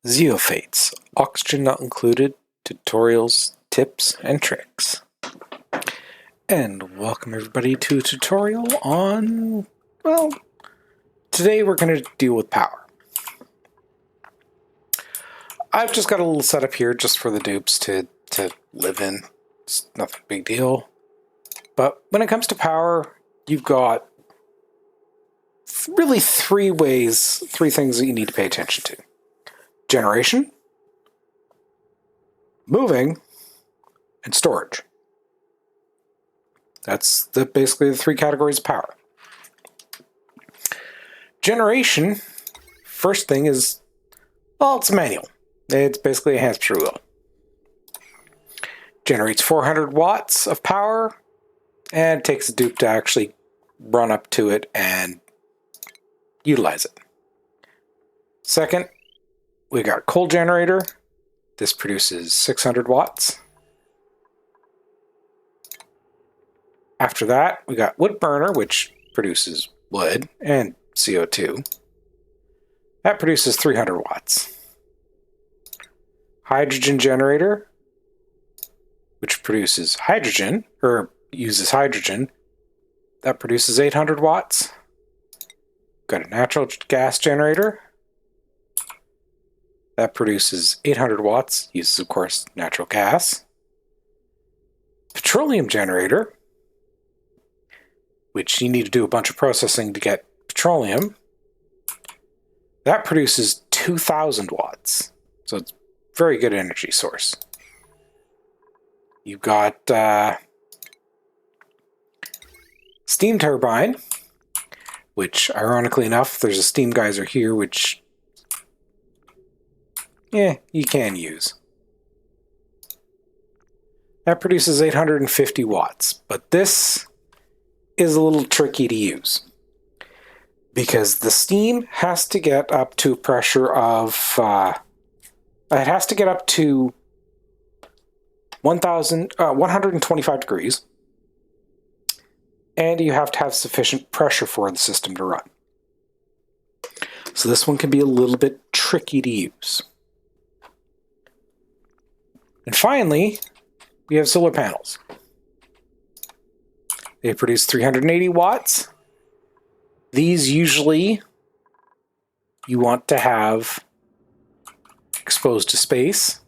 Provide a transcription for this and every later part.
Zeophates, oxygen not included, tutorials, tips, and tricks. And welcome everybody to a tutorial on, well, today we're going to deal with power. I've just got a little setup here just for the dupes to live in. It's nothing big deal. But when it comes to power, you've got really three things that you need to pay attention to. Generation, moving, and storage. That's basically the three categories of power. Generation, first thing is, well, it's a manual. It's basically a hamster wheel. Generates 400 watts of power, and it takes a dupe to actually run up to it and utilize it. Second, we got coal generator. This produces 600 watts. After that, we got wood burner, which produces wood and CO2. That produces 300 watts. Hydrogen generator, which produces hydrogen, or uses hydrogen. That produces 800 watts. Got a natural gas generator. That produces 800 watts, uses, of course, natural gas. Petroleum generator, which you need to do a bunch of processing to get petroleum. That produces 2,000 watts. So it's a very good energy source. You've got steam turbine, which, ironically enough, there's a steam geyser here, which you can use. That produces 850 watts, but this is a little tricky to use because the steam has to get up to a pressure of, it has to get up to 125 degrees, and you have to have sufficient pressure for the system to run. So this one can be a little bit tricky to use. And finally, we have solar panels. They produce 380 watts. These usually you want to have exposed to space,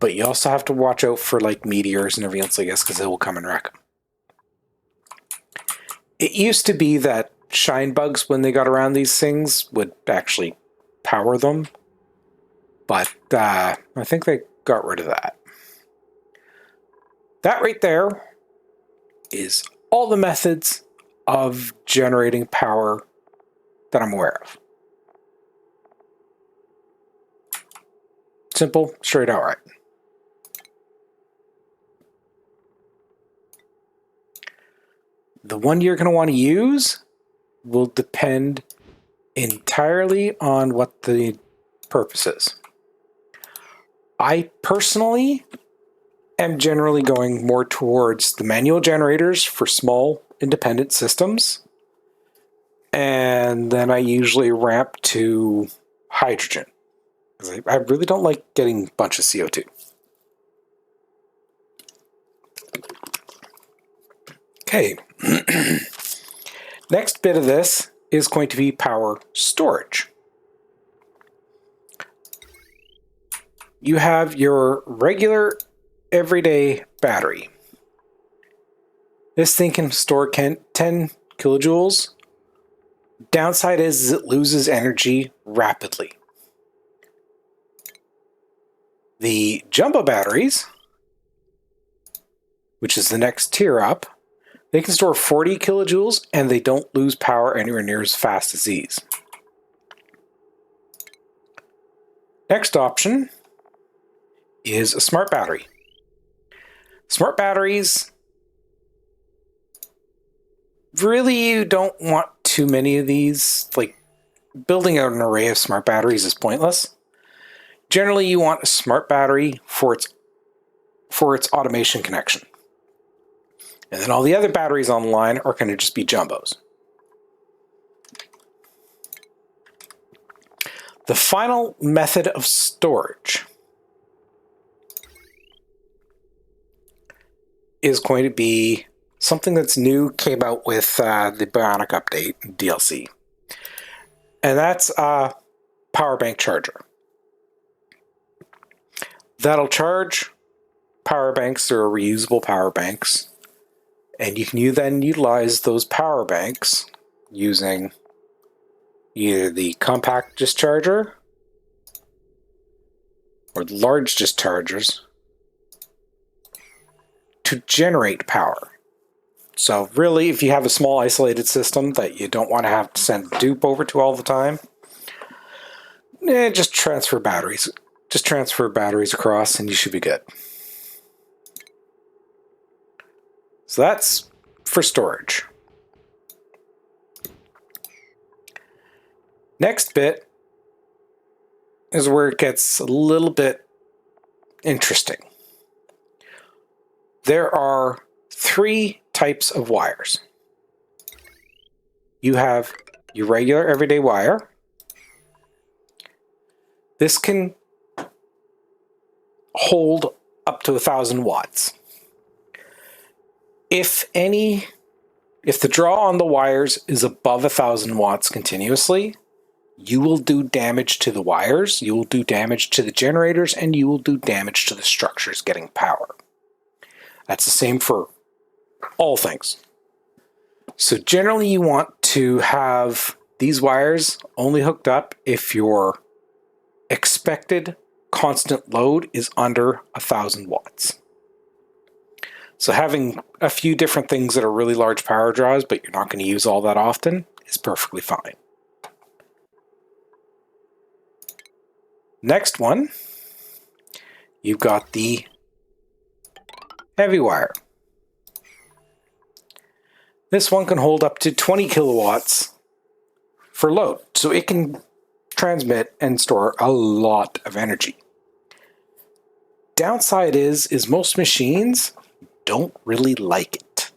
but you also have to watch out for like meteors and everything else, I guess, because they will come and wreck them. It used to be that shine bugs, when they got around these things, would actually power them, but I think they got rid of that. That right there is all the methods of generating power that I'm aware of. Simple, straight out right. The one you're going to want to use will depend entirely on what the purpose is. I personally am generally going more towards the manual generators for small independent systems, and then I usually ramp to hydrogen because I really don't like getting a bunch of CO2. Okay, next bit of this is going to be power storage. You have your regular everyday battery. This thing can store 10 kilojoules. Downside is it loses energy rapidly. The jumbo batteries, which is the next tier up, they can store 40 kilojoules and they don't lose power anywhere near as fast as these. Next option is a smart battery. Smart batteries, really you don't want too many of these. Like, building out an array of smart batteries is pointless. Generally you want a smart battery for its automation connection. And then all the other batteries on the line are going to just be jumbos. The final method of storage is going to be something that's new, came out with the Bionic update DLC. And that's a power bank charger. That'll charge power banks. They're reusable power banks. And you can then utilize those power banks using either the compact discharger or the large dischargers to generate power. So really, if you have a small isolated system that you don't want to have to send dupe over to all the time, just transfer batteries. Just transfer batteries across and you should be good. So that's for storage. Next bit is where it gets a little bit interesting. There are 3 types of wires. You have your regular everyday wire. This can hold up to 1,000 watts. If the draw on the wires is above 1,000 watts continuously, you will do damage to the wires, you will do damage to the generators, and you will do damage to the structures getting power. That's the same for all things. So generally you want to have these wires only hooked up if your expected constant load is under 1,000 watts. So having a few different things that are really large power draws, but you're not going to use all that often, is perfectly fine. Next one, you've got the heavy wire. This one can hold up to 20 kilowatts for load, so it can transmit and store a lot of energy. Downside is most machines don't really like it.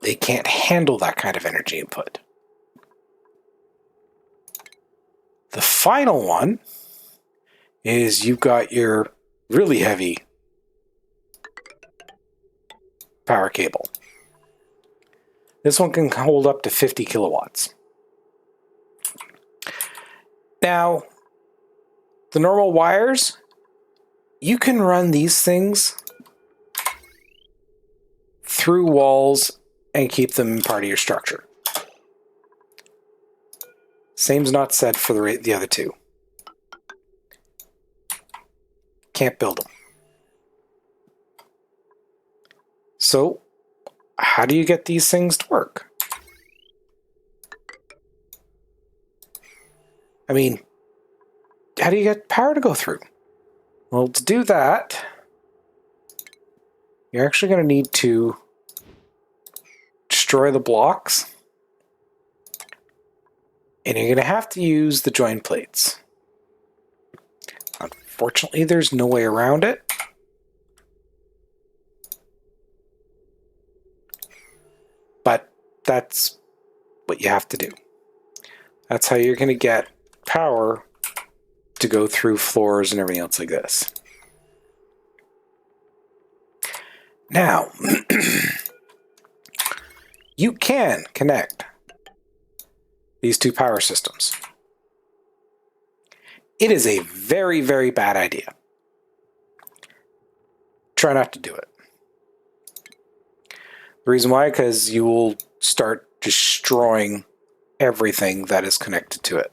They can't handle that kind of energy input. The final one is you've got your really heavy power cable. This one can hold up to 50 kilowatts. Now, the normal wires, you can run these things through walls and keep them part of your structure. Same's not said for the other two. Can't build them. So, how do you get these things to work? I mean, how do you get power to go through? Well, to do that, you're actually going to need to destroy the blocks, and you're going to have to use the join plates. Unfortunately, there's no way around it. But that's what you have to do. That's how you're going to get power to go through floors and everything else like this. Now, you can connect these two power systems. It is a very, very bad idea. Try not to do it. The reason why, because you will start destroying everything that is connected to it.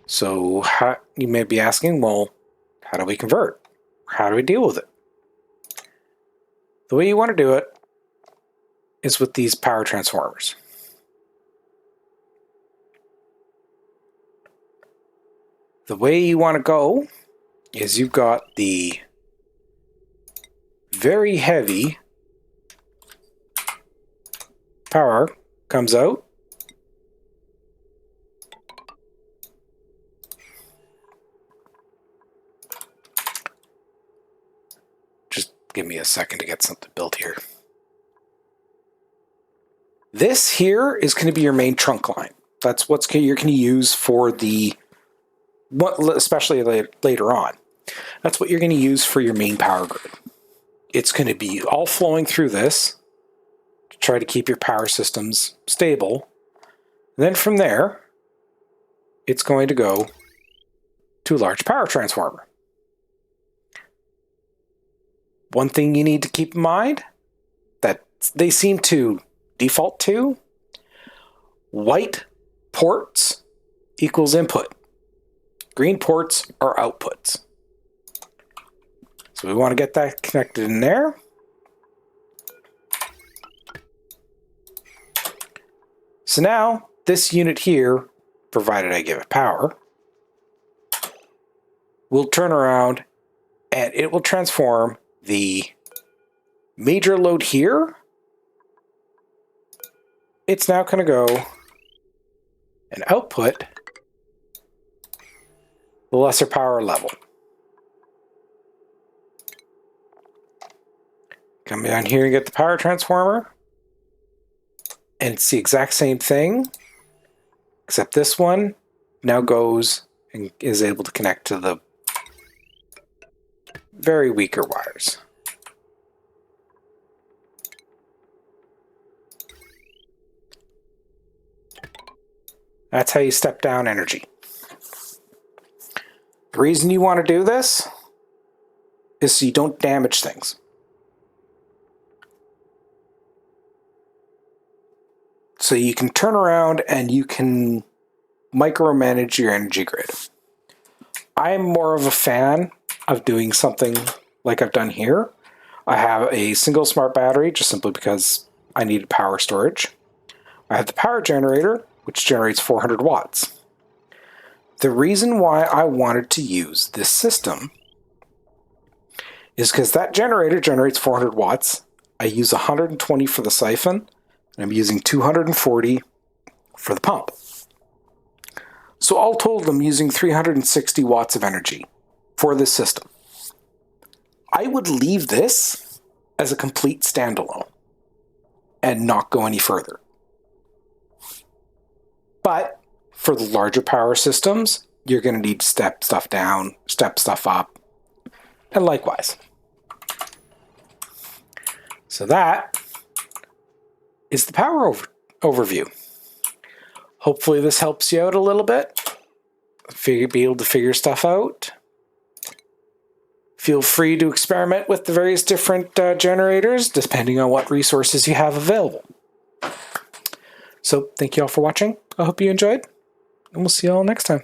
So you may be asking, well, how do we convert? How do we deal with it? The way you want to do it is with these power transformers. The way you want to go is you've got the very heavy power comes out. Just give me a second to get something built here. This here is going to be your main trunk line. That's what you're going to use for the, especially later on. That's what you're going to use for your main power grid. It's going to be all flowing through this to try to keep your power systems stable. And then from there, it's going to go to a large power transformer. One thing you need to keep in mind that they seem to default to, white ports equals input. Green ports are outputs. So we want to get that connected in there. So now this unit here, provided I give it power, will turn around and it will transform the major load here. It's now going to go and output the lesser power level. Come down here and get the power transformer. And it's the exact same thing, except this one now goes and is able to connect to the very weaker wires. That's how you step down energy. The reason you want to do this is so you don't damage things. So you can turn around and you can micromanage your energy grid. I'm more of a fan of doing something like I've done here. I have a single smart battery just simply because I needed power storage. I have the power generator, which generates 400 watts. The reason why I wanted to use this system is because that generator generates 400 watts. I use 120 for the siphon, and I'm using 240 for the pump. So all told, I'm using 360 watts of energy for this system. I would leave this as a complete standalone and not go any further. But for the larger power systems, you're going to need to step stuff down, step stuff up, and likewise. So that is the power overview. Hopefully this helps you out a little bit. Be able to figure stuff out. Feel free to experiment with the various different generators, depending on what resources you have available. So thank you all for watching. I hope you enjoyed, and we'll see you all next time.